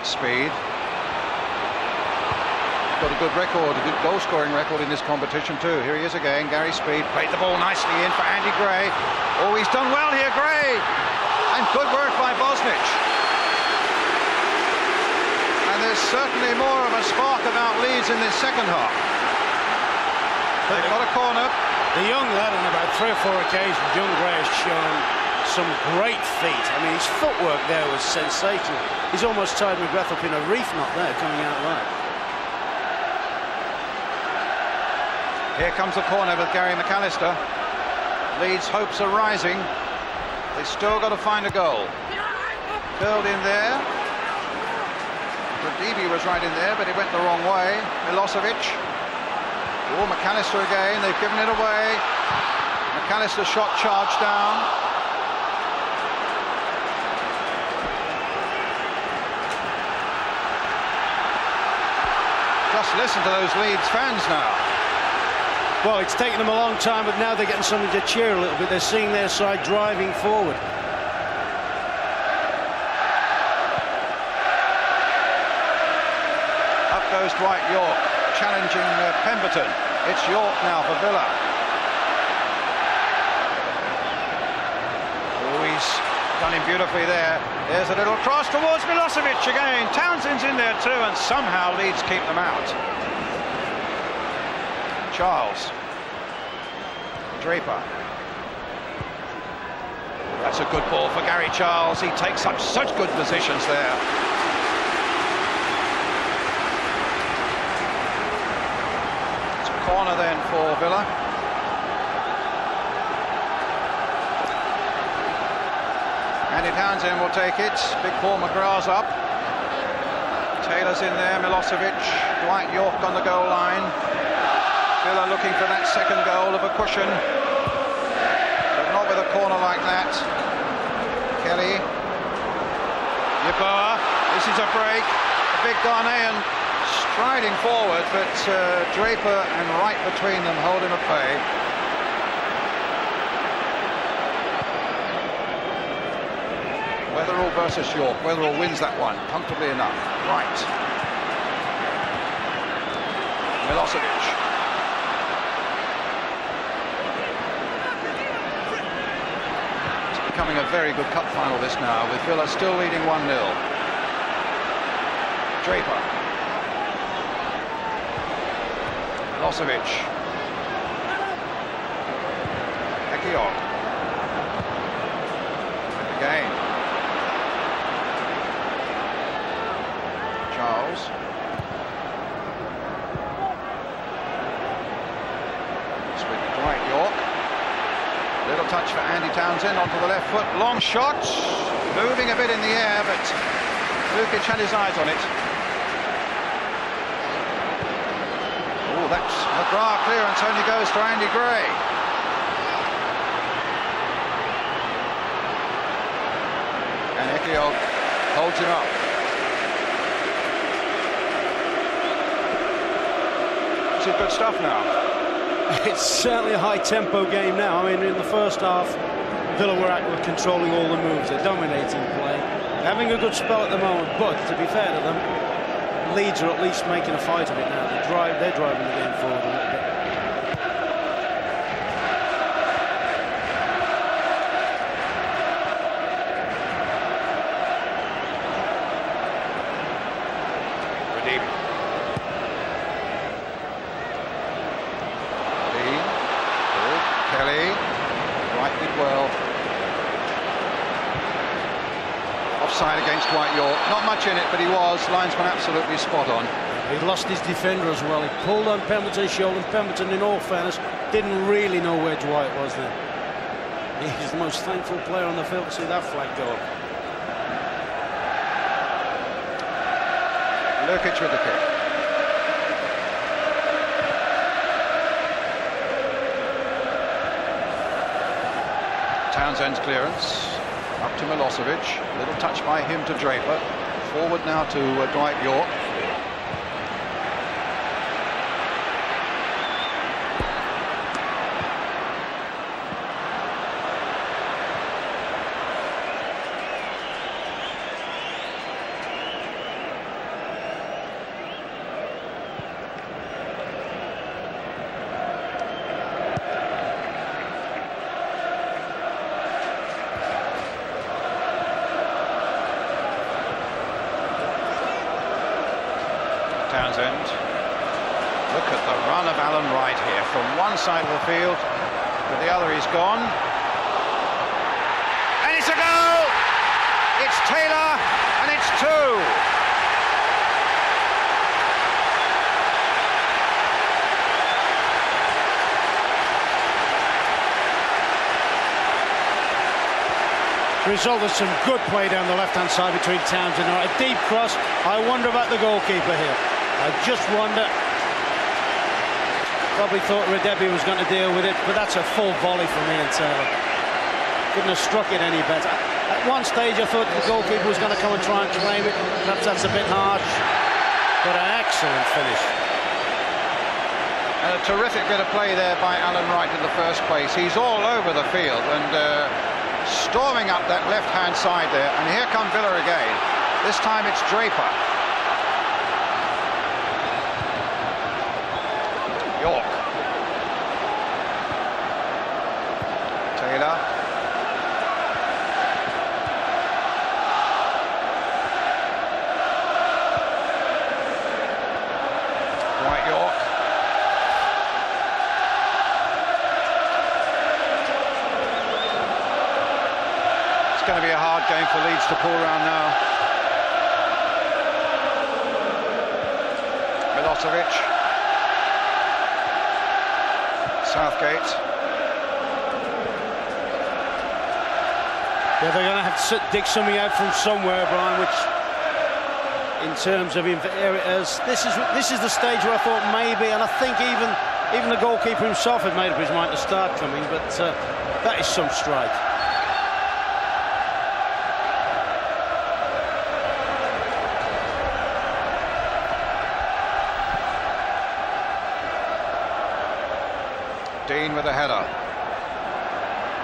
speed. Got a good record, a good goal-scoring record in this competition too. Here he is again, Gary Speed. Played the ball nicely in for Andy Gray. Oh, he's done well here, Gray. And good work by Bosnich. And there's certainly more of a spark about Leeds in this second half. They've got a corner. The young lad on about 3 or 4 occasions, young Gray has shown some great feet. I mean, his footwork there was sensational. He's almost tied McGrath up in a reef knot there, coming out right. Here comes the corner with Gary McAllister. Leeds' hopes are rising. They still got to find a goal. Curled in there. Radibi was right in there, but he went the wrong way. Milosevic. Oh, McAllister again. They've given it away. McAllister's shot charged down. Just listen to those Leeds fans now. Well, it's taken them a long time, but now they're getting something to cheer a little bit. They're seeing their side driving forward. Up goes Dwight York, challenging Pemberton. It's York now for Villa. Oh, he's done him beautifully there. There's a little cross towards Milosevic again. Townsend's in there too, and somehow Leeds keep them out. Charles. Draper. That's a good ball for Gary Charles. He takes up such good positions there. It's a corner then for Villa. Andy Townsend will take it. Big Paul McGrath's up. Taylor's in there. Milosevic. Dwight York on the goal line. Villa looking for that second goal of a cushion, but not with a corner like that. Kelly. Yeboah. This is a break. A big Ghanaian striding forward, but Draper and right between them hold him at bay. Weatherall versus York. Weatherall wins that one comfortably enough. Right. Milosevic. Becoming a very good cup final this now, with Villa still leading 1-0. Draper. Milosevic. Ekiok. Again. Charles. It's with Dwight York. Little touch for Andy Townsend onto the left foot. Long shot. Moving a bit in the air, but Lukic had his eyes on it. Oh, that's McGrath clearance only goes to Andy Gray. And Ekiok holds him up. This is good stuff now. It's certainly a high-tempo game now. I mean, in the first half, Villa were controlling all the moves. They're dominating play. They're having a good spell at the moment, but to be fair to them, Leeds are at least making a fight of it now. They're driving the game forward a little bit. Against Dwight York. Not much in it, but he was. Linesman absolutely spot on. He lost his defender as well. He pulled on Pemberton's shoulder, and Pemberton, in all fairness, didn't really know where Dwight was then. He's the most thankful player on the field to see that flag go up. Lukic with the kick. Townsend's clearance. Up to Milosevic, little touch by him to Draper. Forward now to Dwight York. Townsend. Look at the run of Alan Wright here. From one side of the field to the other he's gone. And it's a goal! It's Taylor, and it's 2. Result of some good play down the left-hand side between Townsend and a deep cross. I wonder about the goalkeeper here. I just wonder. Probably thought Redebi was going to deal with it, but that's a full volley from Ian Taylor. Couldn't have struck it any better. At one stage I thought the goalkeeper was going to come and try and claim it. Perhaps that's a bit harsh, but an excellent finish. And a terrific bit of play there by Alan Wright in the first place. He's all over the field and storming up that left-hand side there, and here come Villa again. This time it's Draper. York. Taylor. Dwight York. It's going to be a hard game for Leeds to pull around now. Milosevic. Southgate. Yeah, they're going to have to dig something out from somewhere, Brian, which in terms of areas, this is the stage where I thought maybe, and I think even the goalkeeper himself had made up his mind to start coming, but that is some strike. Dean with a header.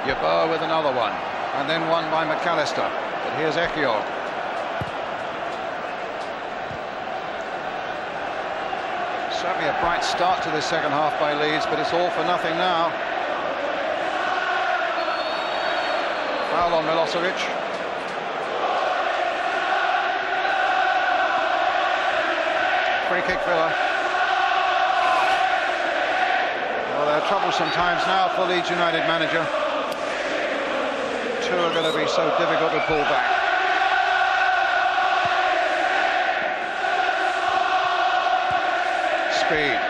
Yeboah with another one. And then one by McAllister. But here's Ekiog. Certainly a bright start to this second half by Leeds, but it's all for nothing now. Foul on Milosevic. Free kick Villa. Troublesome times now for Leeds United manager. 2 are going to be so difficult to pull back. Speed.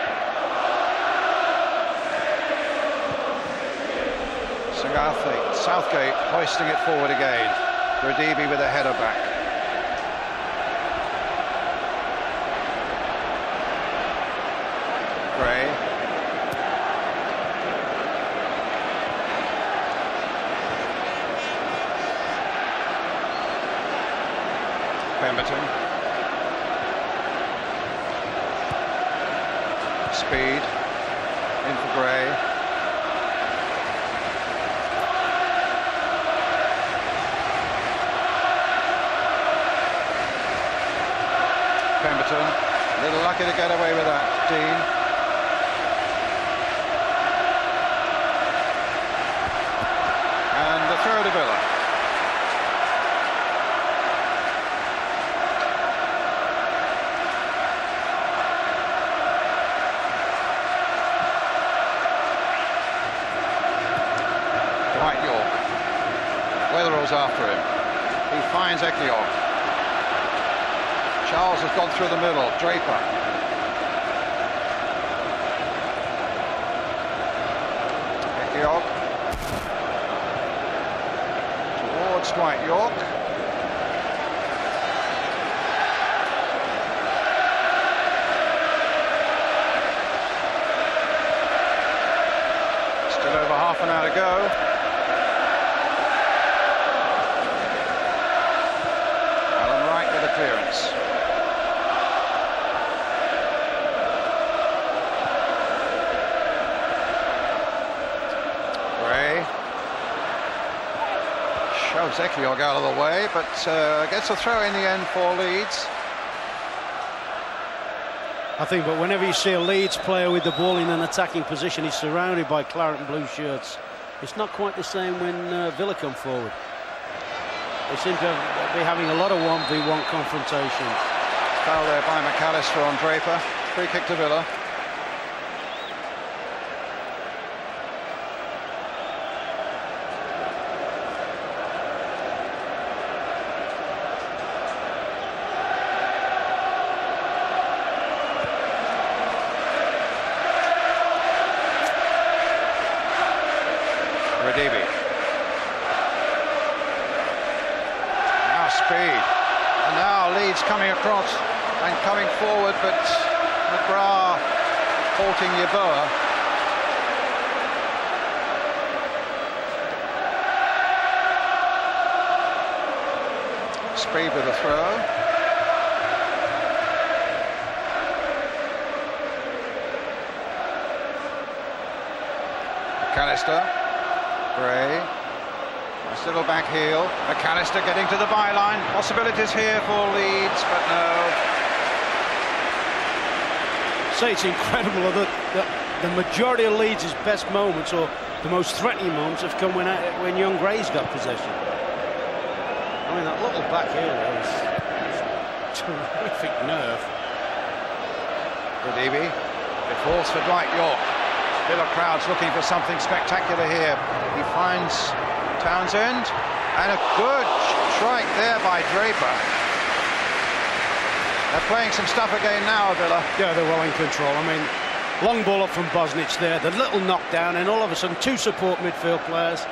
Southgate hoisting it forward again. Redebi with a header back. Gray. Pemberton. Speed. In for Gray. Pemberton. A little lucky to get away with that. Dean. And the throw to Villa. Dwight York. Weatherall's after him. He finds Ekiog. Charles has gone through the middle. Draper. Ekiog. Towards Dwight York. Still over half an hour to go. Clearance. Gray shoves Ekiog out of the way, but gets a throw in the end for Leeds. I think, but whenever you see a Leeds player with the ball in an attacking position, he's surrounded by claret and blue shirts. It's not quite the same when Villa come forward. They seem to be having a lot of 1v1 confrontations. Foul there by McAllister on Draper. Free kick to Villa. Now speed, and now Leeds coming across and coming forward, but McGrath halting Yeboah. Speed with a throw. McAllister. Gray, nice little back heel. McAllister getting to the byline. Possibilities here for Leeds, but no. Say it's incredible that the majority of Leeds' best moments, or the most threatening moments, have come when young Gray's got possession. I mean, that little back heel is terrific nerve. Radibi, it falls for Dwight York. Villa crowd's looking for something spectacular here. He finds Townsend, and a good strike there by Draper. They're playing some stuff again now, Villa. Yeah, they're well in control. I mean, long ball up from Bosnich there, the little knockdown, and all of a sudden two support midfield players.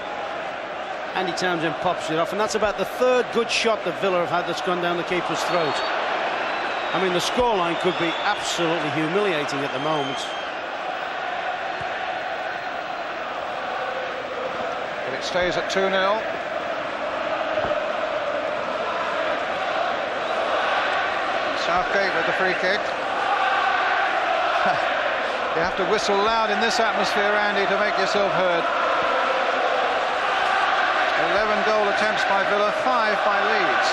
Andy Townsend pops it off, and that's about the third good shot that Villa have had that's gone down the keeper's throat. I mean, the scoreline could be absolutely humiliating at the moment. It stays at 2-0. Southgate with the free kick. You have to whistle loud in this atmosphere, Andy, to make yourself heard. 11 goal attempts by Villa, 5 by Leeds.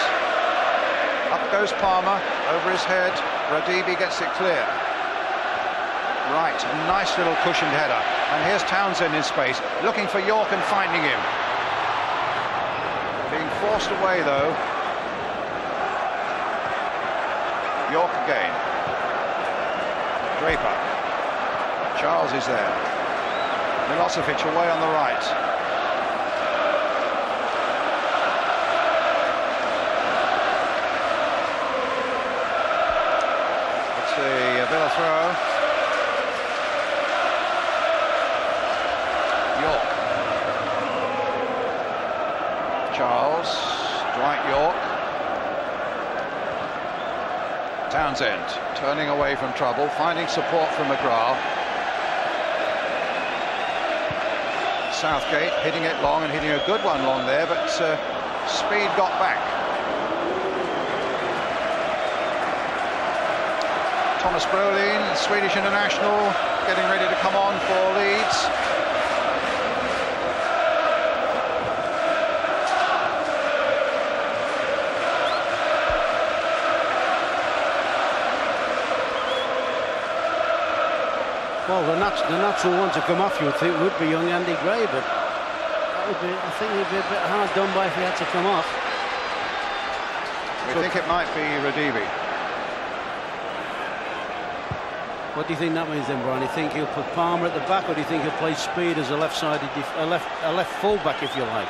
Up goes Palmer, over his head. Radibi gets it clear. Right, a nice little cushioned header. And here's Townsend in space, looking for York and finding him. Being forced away, though. York again. Draper. Charles is there. Milosevic away on the right. Let's see, a Villa throw. York. Charles, Dwight York. Townsend turning away from trouble, finding support from McGrath. Southgate hitting it long and hitting a good one long there, but speed got back. Thomas Brolin, the Swedish international, getting ready to come on for Leeds. Well, the natural one to come off, you would think, would be young Andy Gray, but that would be, I think he'd be a bit hard done by if he had to come off. We think it might be Radibi. What do you think that means then, Brian? Do you think he'll put Palmer at the back, or do you think he'll play Speed as a left-sided, a left full-back, if you like?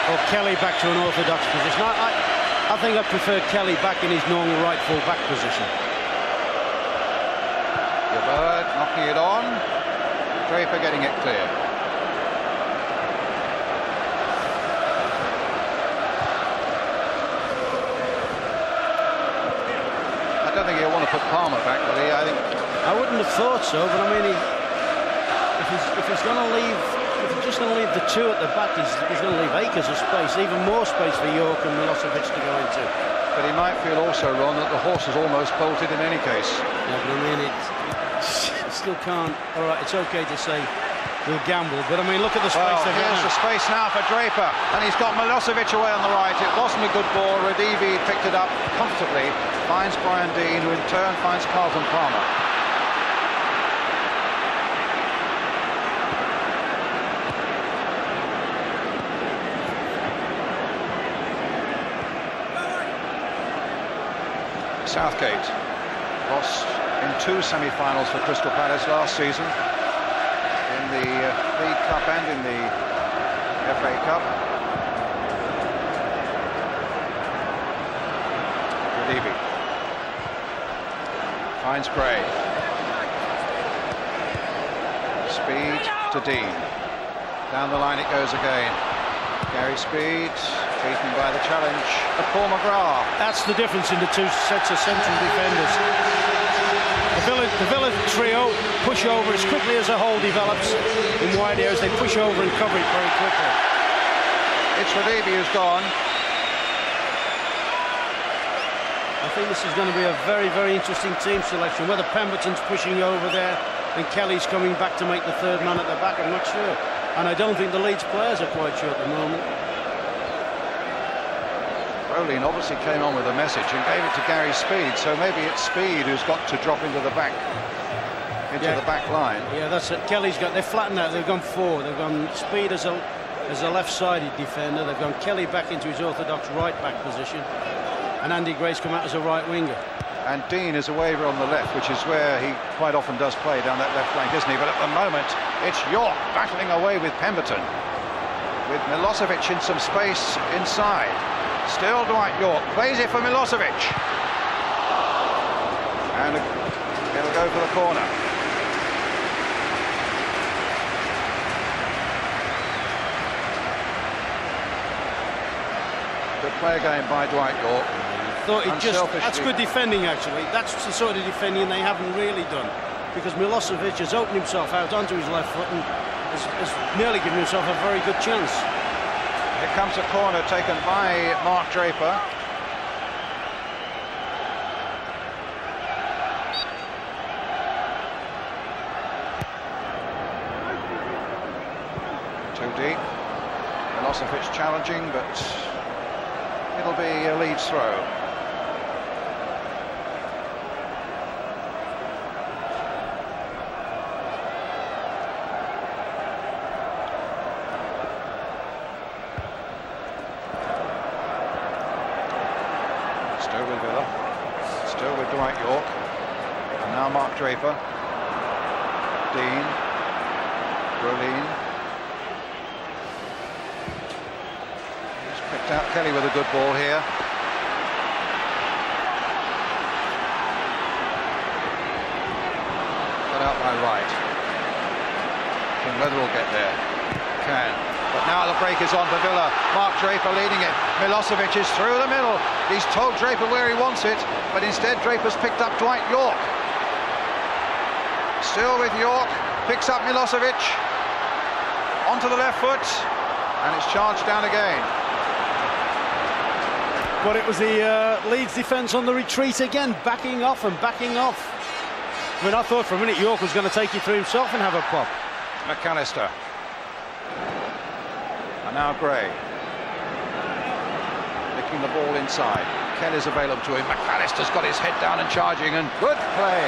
Or Kelly back to an orthodox position. I think I'd prefer Kelly back in his normal right full-back position. Bird knocking it on. Draper getting it clear. I don't think he'll want to put Palmer back, will he? I wouldn't have thought so, but I mean, if he's going to leave, if he's just going to leave the two at the back, he's going to leave acres of space, even more space for York and Milosevic to go into. But he might feel also, Ron, that the horse has almost bolted in any case. Yeah, but I mean, it still can't. All right, it's okay to say He'll gamble, but I mean, look at the space Well, they've got here's now. the space now for Draper, and he's got Milosevic away on the right. It wasn't a good ball. Radivi picked it up comfortably, finds Brian Dean, who in turn finds Carlton Palmer. Southgate lost in 2 semi-finals for Crystal Palace last season, in the League Cup and in the FA Cup. Radivi finds Gray. Speed to Dean. Down the line it goes again. Gary Speed, beaten by the challenge of Paul McGrath. That's the difference in the two sets of central defenders. The Villa trio push over as quickly as a hole develops in wide areas. They push over and cover it very quickly. It's Radivi who's gone. I think this is going to be a very, very interesting team selection. Whether Pemberton's pushing over there and Kelly's coming back to make the third man at the back, I'm not sure. And I don't think the Leeds players are quite sure at the moment. Rowling obviously came on with a message and gave it to Gary Speed, so maybe it's Speed who's got to drop into the back line. Yeah, that's it. Kelly's got. They've flattened out. They've gone forward. They've gone Speed as a left-sided defender. They've gone Kelly back into his orthodox right-back position, and Andy Gray's come out as a right winger. And Dean is a waiver on the left, which is where he quite often does play, down that left flank, isn't he? But at the moment, it's York battling away with Pemberton, with Milosevic in some space inside. Still Dwight York plays it for Milosevic, and it'll go for the corner. Good play again by Dwight York. That's good defending, actually. That's the sort of defending they haven't really done, because Milosevic has opened himself out onto his left foot and has nearly given himself a very good chance. Here comes a corner taken by Mark Draper. Too deep. Milosevic challenging, but it'll be a Leeds throw. Still with Villa, still with Dwight York, and now Mark Draper, Dean, Brolin. He's picked out Kelly with a good ball here. Cut out by Wright. Can Weatherall get there? Can. But now the break is on for Villa. Mark Draper leading it. Milosevic is through the middle. He's told Draper where he wants it, but instead Draper's picked up Dwight York. Still with York, picks up Milosevic onto the left foot, and it's charged down again. But it was the Leeds defence on the retreat again, backing off and backing off. I mean, I thought for a minute York was going to take it through himself and have a pop. McAllister. And now Gray. Nicking the ball inside. Kelly's available to him. McAllister's got his head down and charging, and good play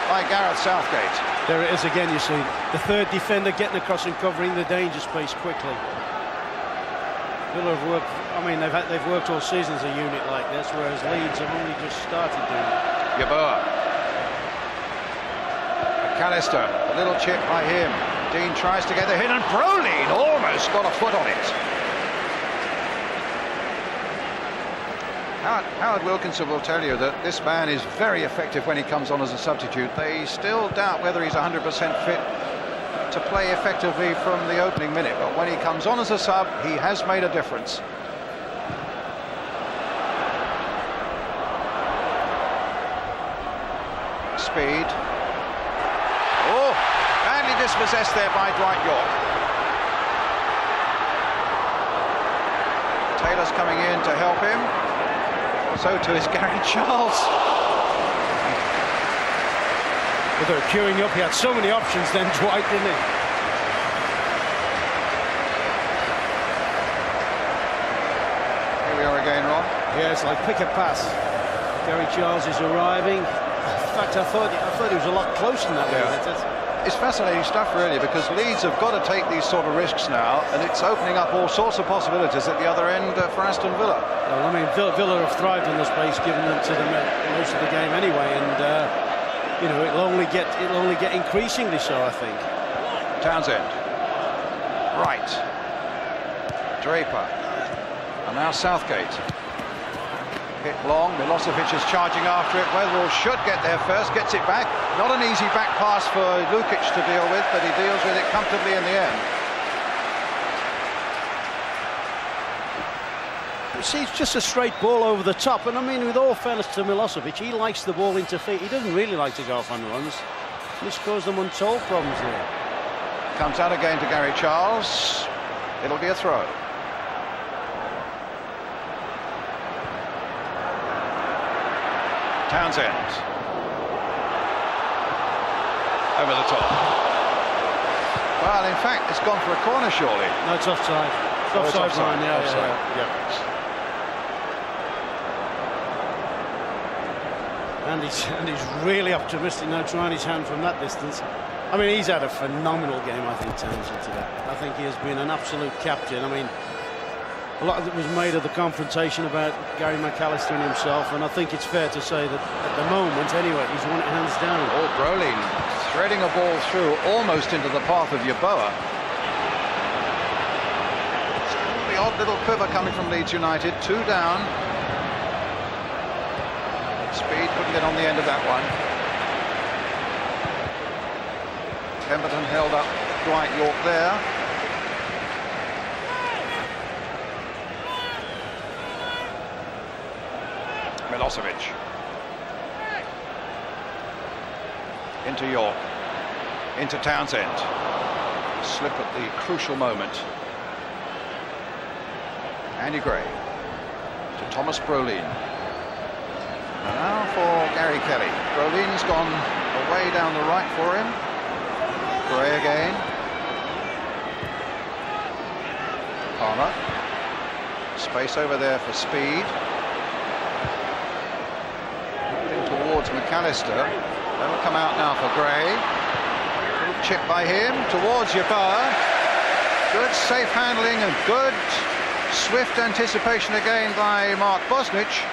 by Gareth Southgate. There it is again, you see. The third defender getting across and covering the danger space quickly. Villa have worked, I mean, they've worked all season as a unit like this, whereas Leeds have only just started doing it. Yeboah. McAllister, a little chip by him. Dean tries to get the hit, and Brolin almost got a foot on it. Howard Wilkinson will tell you that this man is very effective when he comes on as a substitute. They still doubt whether he's 100% fit to play effectively from the opening minute, but when he comes on as a sub, he has made a difference. Speed. Oh, badly dispossessed there by Dwight York. Taylor's coming in to help him. So too is Gary Charles. Well, they're queuing up. He had so many options then, Dwight, didn't he? Yeah, it's like pick a pass. Gary Charles is arriving. In fact, I thought he was a lot closer than that. Yeah. It's fascinating stuff, really, because Leeds have got to take these sort of risks now, and it's opening up all sorts of possibilities at the other end for Aston Villa. Well, I mean, Villa have thrived on the space given them to them most of the game anyway, and you know, it'll only get increasingly so, I think. Townsend, right, Draper, and now Southgate. Hit long, Milosevic is charging after it. Weatherall should get there first, gets it back. Not an easy back pass for Lukic to deal with, but he deals with it comfortably in the end. You see, it's just a straight ball over the top, and I mean, with all fairness to Milosevic, he likes the ball into feet. He doesn't really like to go off on runs. This caused them untold problems there. Comes out again to Gary Charles. It'll be a throw. Townsend. Over the top. Well, in fact, it's gone for a corner, surely. No, it's offside. It's offside line, yeah. And he's really optimistic now, trying his hand from that distance. I mean, he's had a phenomenal game, I think, Townsend, today. I think he has been an absolute captain. I mean, a lot of it was made of the confrontation about Gary McAllister and himself, and I think it's fair to say that at the moment, anyway, he's won it hands down. Oh, Brolin threading a ball through almost into the path of Yeboah. The odd little quiver coming from Leeds United. 2 down. Speed couldn't get on the end of that one. Pemberton held up Dwight York there. Milosevic. Into York. Into Townsend. Slip at the crucial moment. Andy Gray. To Thomas Brolin. And now for Gary Kelly. Brolin's gone away down the right for him. Gray again. Palmer. Space over there for Speed. Towards McAllister. That'll come out now for Gray. Little chip by him towards Yeboah. Good safe handling and good swift anticipation again by Mark Bosnich.